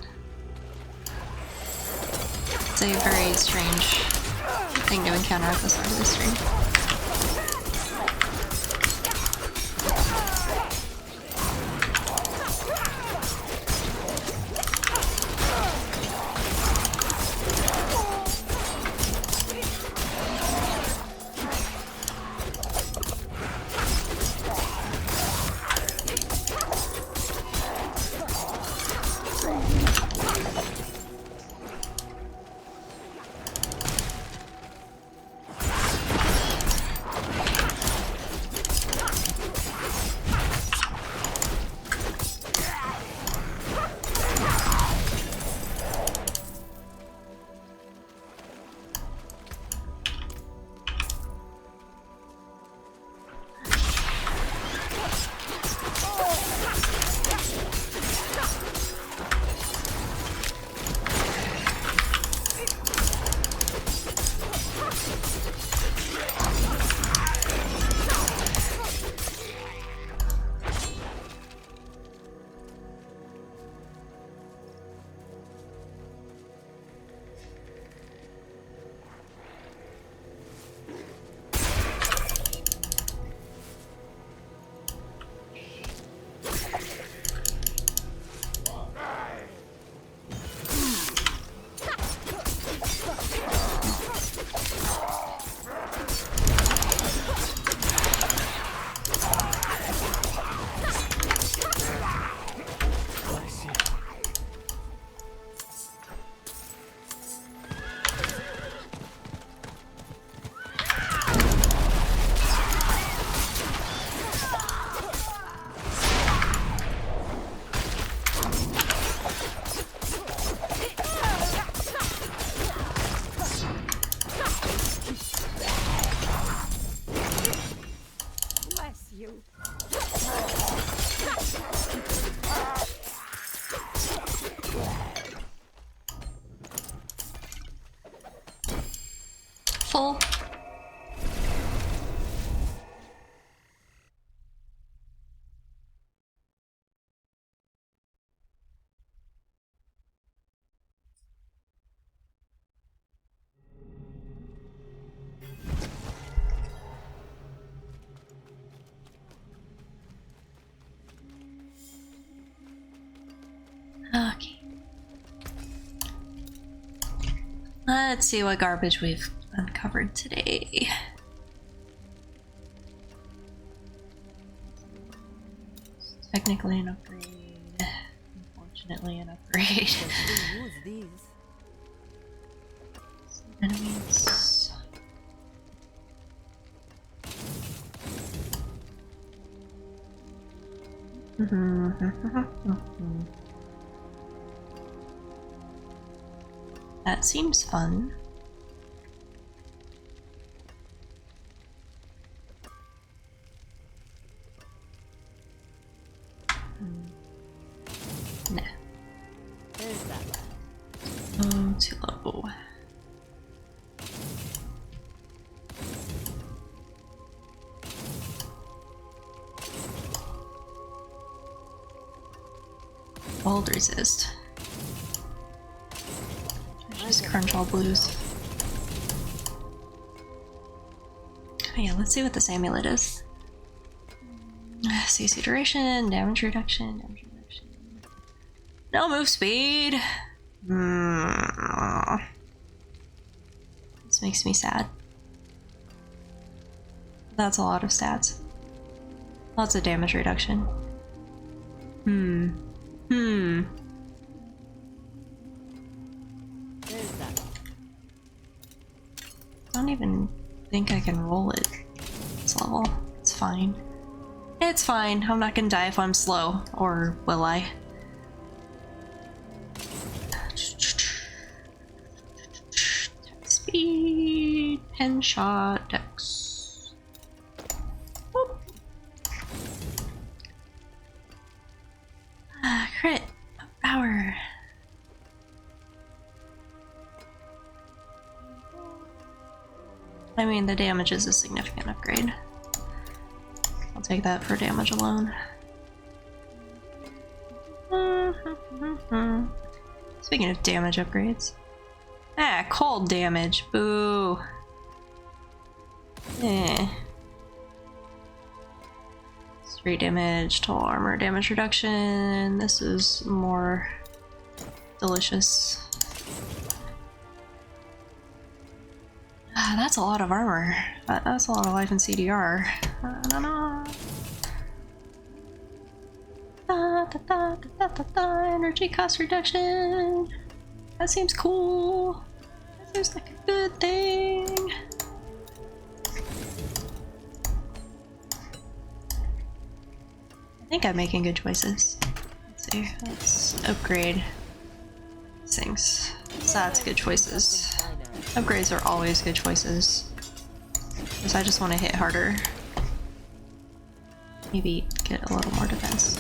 It's a very strange thing to encounter at the start of the stream. Full. Okay. Let's see what garbage we've uncovered today. Technically an upgrade. Unfortunately an upgrade. Enemies. That seems fun. Nah. Oh, too low. Hold resist. Just crunch all blues. Oh yeah, let's see what this amulet is. CC duration, damage reduction, no move speed. This makes me sad. That's a lot of stats. Lots of damage reduction. I don't even think I can roll it this level. It's fine. It's fine. I'm not gonna die if I'm slow. Or will I? Speed, pen shot, dex. Whoop. Crit power. I mean, the damage is a significant upgrade. I'll take that for damage alone. Speaking of damage upgrades. Ah, cold damage. Boo. Straight damage, total armor damage reduction. This is more delicious. That's a lot of armor. That's a lot of life in CDR. I don't know. Energy cost reduction. That seems cool. That seems like a good thing. I think I'm making good choices. Let's see. Let's upgrade these things. So that's good choices. Upgrades are always good choices. Because I just want to hit harder. Maybe get a little more defense.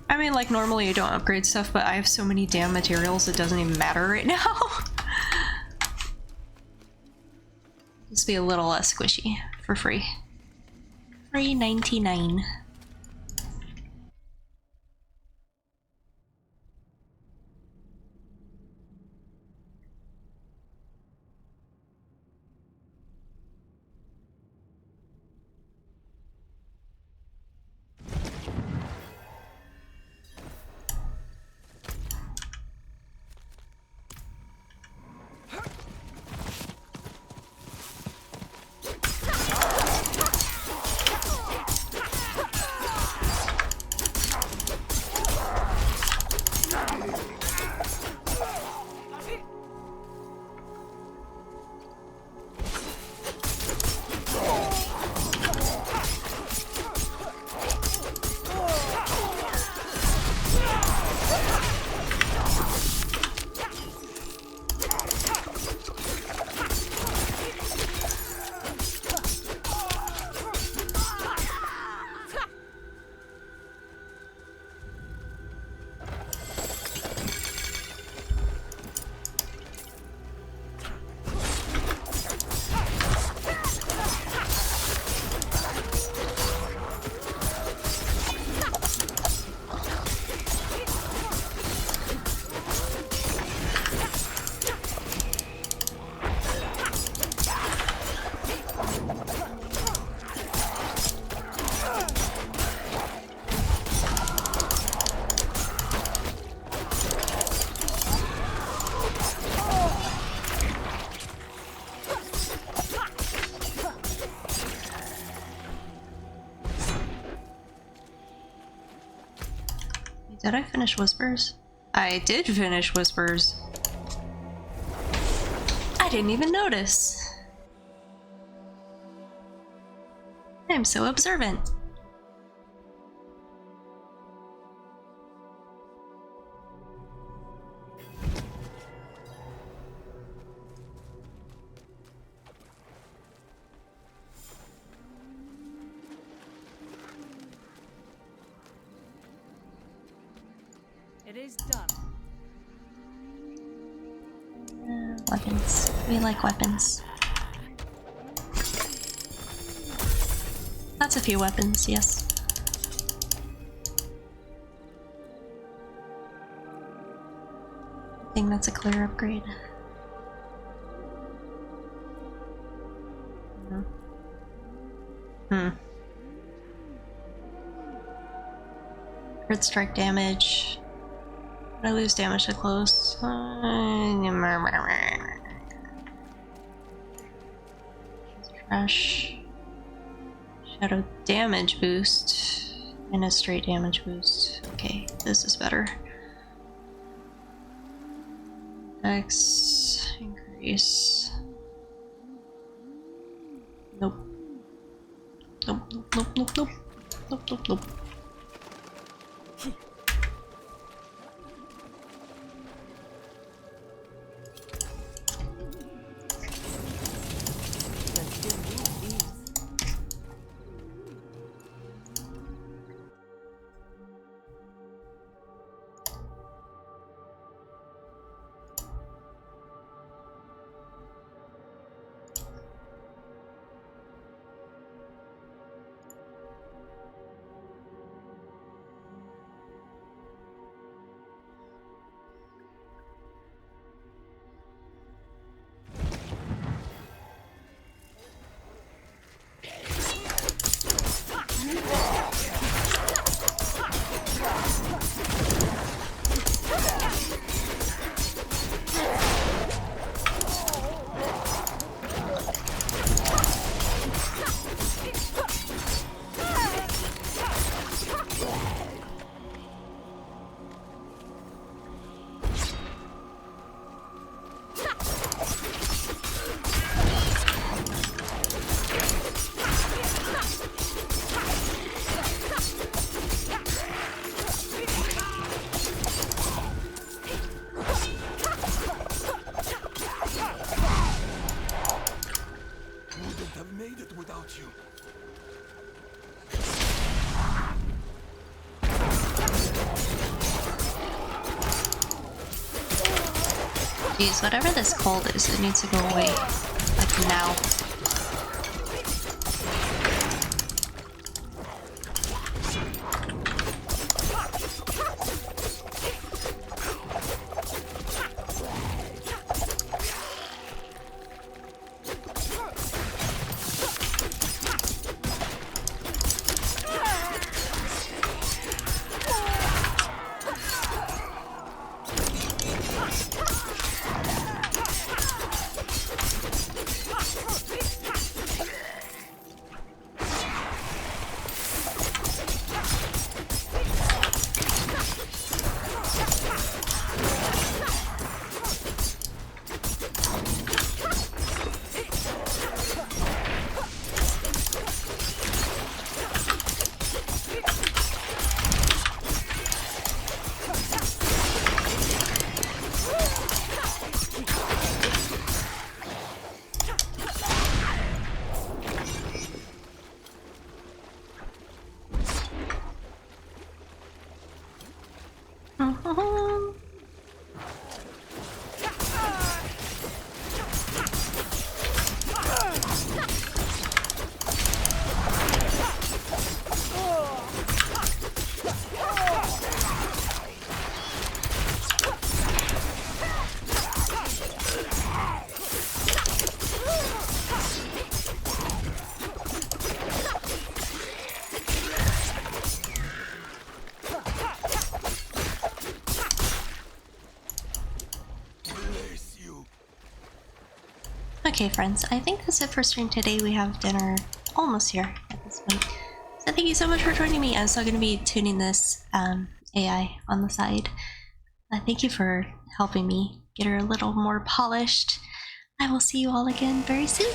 I mean, like, normally I don't upgrade stuff, but I have so many damn materials it doesn't even matter right now. Just be a little less squishy for free. Free 99. Did I finish Whispers? I did finish Whispers. I didn't even notice. I'm so observant. It is done. Weapons. We like weapons. That's a few weapons, yes. I think that's a clear upgrade. Crit strike damage. I lose damage to close. Trash. Shadow damage boost. And a straight damage boost. Okay, this is better. X increase. Nope. Nope, nope, nope, nope, nope. Nope, nope, nope. Jeez, whatever this cold is, it needs to go away. Like now. Okay, friends, I think that's it for stream today. We have dinner almost here at this point. So thank you so much for joining me. I'm still going to be tuning this AI on the side. Thank you for helping me get her a little more polished. I will see you all again very soon.